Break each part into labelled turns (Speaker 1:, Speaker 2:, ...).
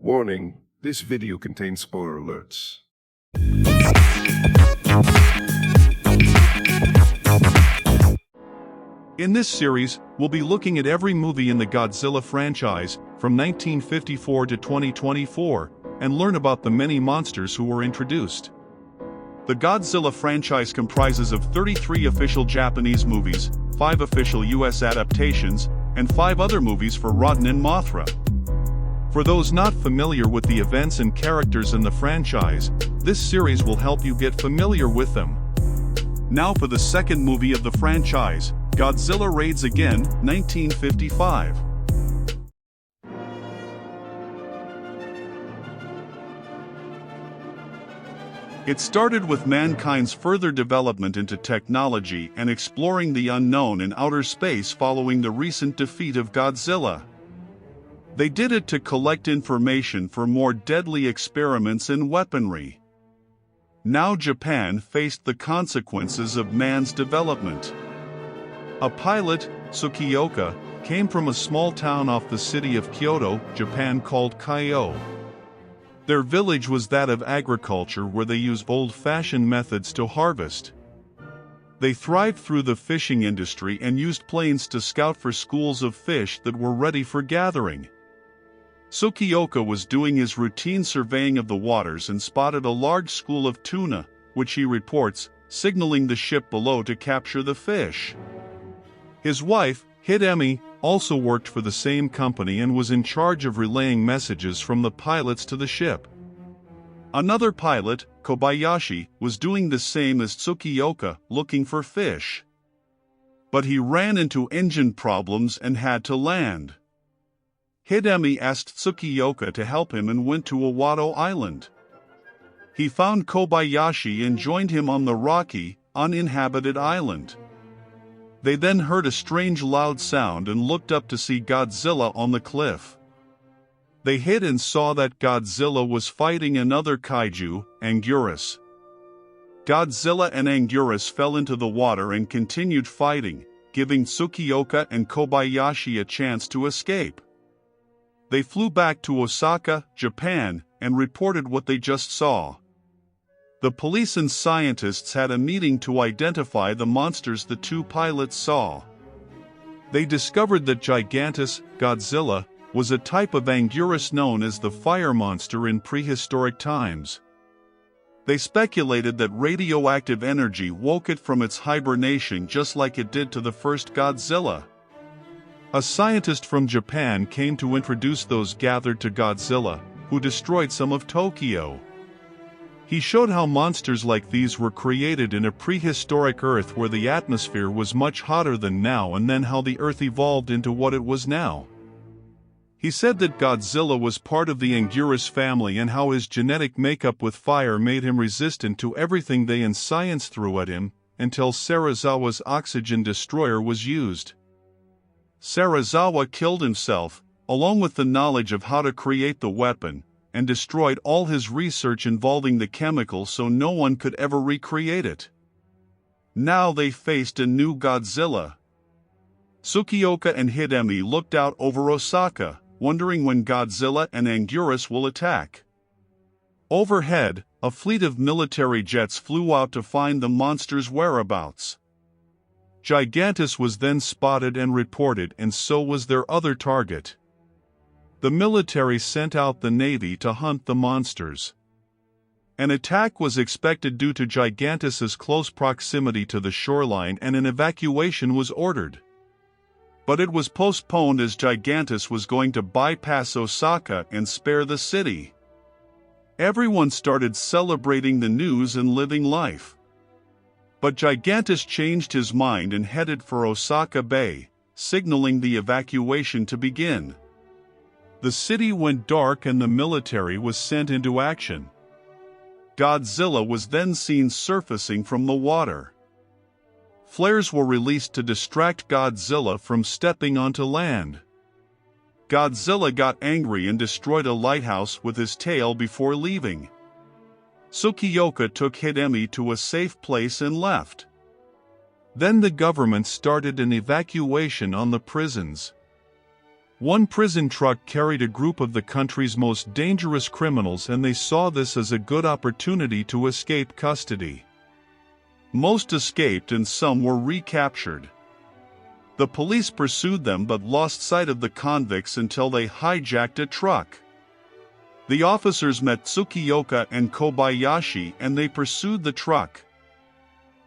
Speaker 1: Warning, this video contains spoiler alerts.
Speaker 2: In this series, we'll be looking at every movie in the Godzilla franchise, from 1954 to 2024, and learn about the many monsters who were introduced. The Godzilla franchise comprises of 33 official Japanese movies, 5 official US adaptations, and 5 other movies for Rotten and Mothra. For those not familiar with the events and characters in the franchise, this series will help you get familiar with them. Now for the second movie of the franchise, Godzilla Raids Again, 1955. It started with mankind's further development into technology and exploring the unknown in outer space following the recent defeat of Godzilla. They did it to collect information for more deadly experiments in weaponry. Now Japan faced the consequences of man's development. A pilot, Tsukioka, came from a small town off the city of Kyoto, Japan called Kyo. Their village was that of agriculture where they used old-fashioned methods to harvest. They thrived through the fishing industry and used planes to scout for schools of fish that were ready for gathering. Tsukioka was doing his routine surveying of the waters and spotted a large school of tuna, which he reports, signaling the ship below to capture the fish. His wife, Hidemi, also worked for the same company and was in charge of relaying messages from the pilots to the ship. Another pilot, Kobayashi, was doing the same as Tsukioka, looking for fish. But he ran into engine problems and had to land. Hidemi asked Tsukioka to help him and went to Owato Island. He found Kobayashi and joined him on the rocky, uninhabited island. They then heard a strange loud sound and looked up to see Godzilla on the cliff. They hid and saw that Godzilla was fighting another kaiju, Anguirus. Godzilla and Anguirus fell into the water and continued fighting, giving Tsukioka and Kobayashi a chance to escape. They flew back to Osaka, Japan, and reported what they just saw. The police and scientists had a meeting to identify the monsters the two pilots saw. They discovered that Gigantus, Godzilla, was a type of Anguirus known as the fire monster in prehistoric times. They speculated that radioactive energy woke it from its hibernation just like it did to the first Godzilla. A scientist from Japan came to introduce those gathered to Godzilla, who destroyed some of Tokyo. He showed how monsters like these were created in a prehistoric Earth where the atmosphere was much hotter than now, and then how the Earth evolved into what it was now. He said that Godzilla was part of the Anguirus family and how his genetic makeup with fire made him resistant to everything they in science threw at him, until Serizawa's oxygen destroyer was used. Serizawa killed himself, along with the knowledge of how to create the weapon, and destroyed all his research involving the chemical so no one could ever recreate it. Now they faced a new Godzilla. Tsukioka and Hidemi looked out over Osaka, wondering when Godzilla and Anguirus will attack. Overhead, a fleet of military jets flew out to find the monster's whereabouts. Gigantus was then spotted and reported, and so was their other target. The military sent out the Navy to hunt the monsters. An attack was expected due to Gigantus's close proximity to the shoreline, and an evacuation was ordered. But it was postponed as Gigantus was going to bypass Osaka and spare the city. Everyone started celebrating the news and living life. But Gigantus changed his mind and headed for Osaka Bay, signaling the evacuation to begin. The city went dark and the military was sent into action. Godzilla was then seen surfacing from the water. Flares were released to distract Godzilla from stepping onto land. Godzilla got angry and destroyed a lighthouse with his tail before leaving. Tsukioka took Hidemi to a safe place and left. Then the government started an evacuation on the prisons. One prison truck carried a group of the country's most dangerous criminals, and they saw this as a good opportunity to escape custody. Most escaped and some were recaptured. The police pursued them but lost sight of the convicts until they hijacked a truck. The officers met Tsukioka and Kobayashi and they pursued the truck.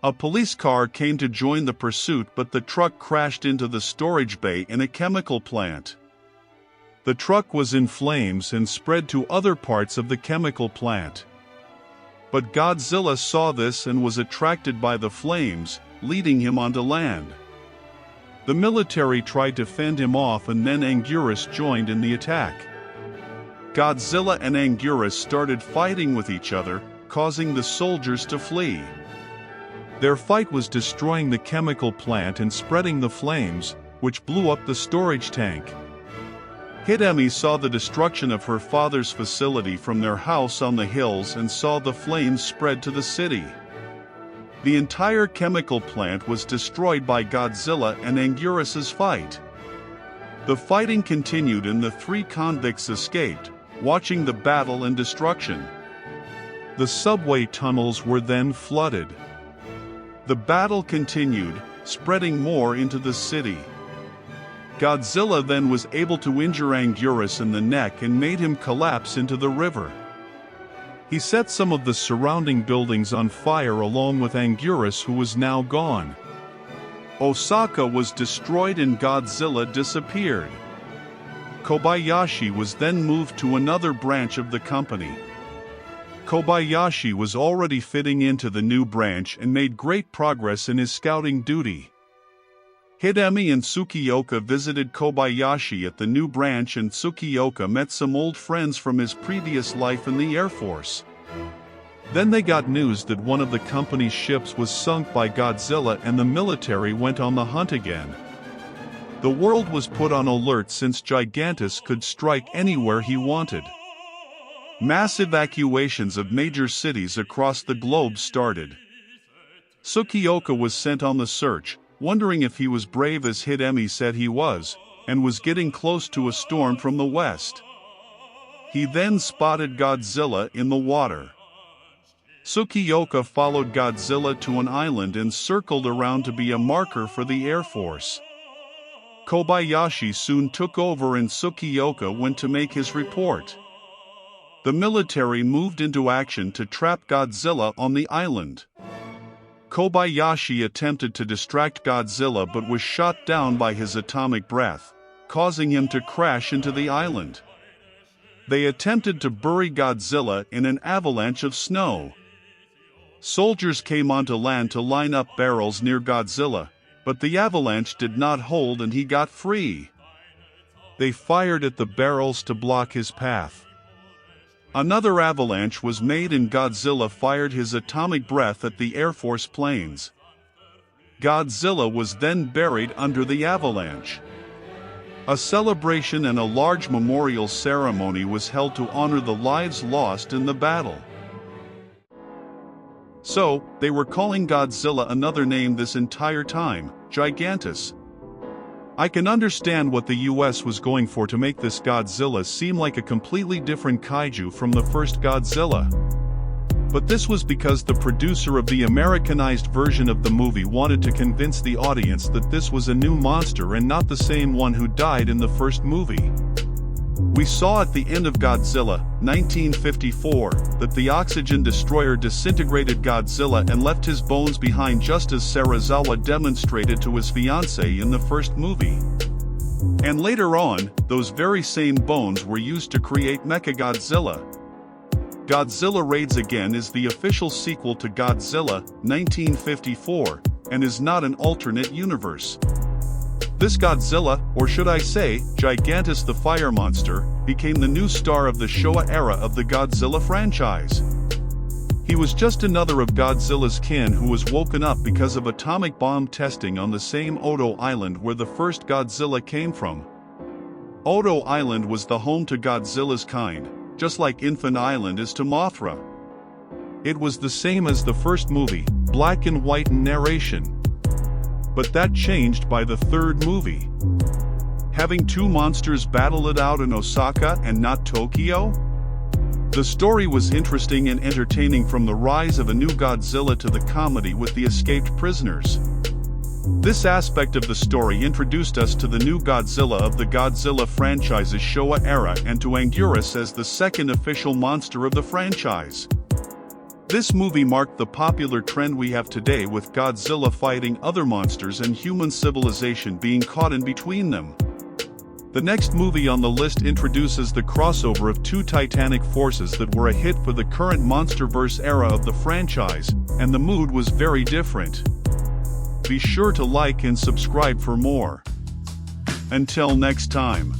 Speaker 2: A police car came to join the pursuit, but the truck crashed into the storage bay in a chemical plant. The truck was in flames and spread to other parts of the chemical plant. But Godzilla saw this and was attracted by the flames, leading him onto land. The military tried to fend him off, and then Anguirus joined in the attack. Godzilla and Anguirus started fighting with each other, causing the soldiers to flee. Their fight was destroying the chemical plant and spreading the flames, which blew up the storage tank. Hidemi saw the destruction of her father's facility from their house on the hills and saw the flames spread to the city. The entire chemical plant was destroyed by Godzilla and Anguirus's fight. The fighting continued and the three convicts escaped, watching the battle and destruction. The subway tunnels were then flooded. The battle continued, spreading more into the city. Godzilla then was able to injure Anguirus in the neck and made him collapse into the river. He set some of the surrounding buildings on fire along with Anguirus, who was now gone. Osaka was destroyed and Godzilla disappeared. Kobayashi was then moved to another branch of the company. Kobayashi was already fitting into the new branch and made great progress in his scouting duty. Hidemi and Tsukioka visited Kobayashi at the new branch, and Tsukioka met some old friends from his previous life in the Air Force. Then they got news that one of the company's ships was sunk by Godzilla, and the military went on the hunt again. The world was put on alert since Gigantus could strike anywhere he wanted. Mass evacuations of major cities across the globe started. Tsukioka was sent on the search, wondering if he was brave as Hidemi said he was, and was getting close to a storm from the west. He then spotted Godzilla in the water. Tsukioka followed Godzilla to an island and circled around to be a marker for the Air Force. Kobayashi soon took over and Tsukioka went to make his report. The military moved into action to trap Godzilla on the island. Kobayashi attempted to distract Godzilla but was shot down by his atomic breath, causing him to crash into the island. They attempted to bury Godzilla in an avalanche of snow. Soldiers came onto land to line up barrels near Godzilla, but the avalanche did not hold and he got free. They fired at the barrels to block his path. Another avalanche was made and Godzilla fired his atomic breath at the Air Force planes. Godzilla was then buried under the avalanche. A celebration and a large memorial ceremony was held to honor the lives lost in the battle. So, they were calling Godzilla another name this entire time, Gigantus. I can understand what the US was going for to make this Godzilla seem like a completely different kaiju from the first Godzilla. But this was because the producer of the Americanized version of the movie wanted to convince the audience that this was a new monster and not the same one who died in the first movie. We saw at the end of Godzilla, 1954, that the oxygen destroyer disintegrated Godzilla and left his bones behind, just as Serizawa demonstrated to his fiancée in the first movie. And later on, those very same bones were used to create Mechagodzilla. Godzilla Raids Again is the official sequel to Godzilla, 1954, and is not an alternate universe. This Godzilla, or should I say, Gigantus the Fire Monster, became the new star of the Showa era of the Godzilla franchise. He was just another of Godzilla's kin who was woken up because of atomic bomb testing on the same Odo Island where the first Godzilla came from. Odo Island was the home to Godzilla's kind, just like Infant Island is to Mothra. It was the same as the first movie, black and white in narration. But that changed by the third movie. having two monsters battle it out in Osaka and not Tokyo? The story was interesting and entertaining, from the rise of a new Godzilla to the comedy with the escaped prisoners. This aspect of the story introduced us to the new Godzilla of the Godzilla franchise's Showa era and to Anguirus as the second official monster of the franchise. This movie marked the popular trend we have today, with Godzilla fighting other monsters and human civilization being caught in between them. The next movie on the list introduces the crossover of two titanic forces that were a hit for the current MonsterVerse era of the franchise, and the mood was very different. Be sure to like and subscribe for more. Until next time.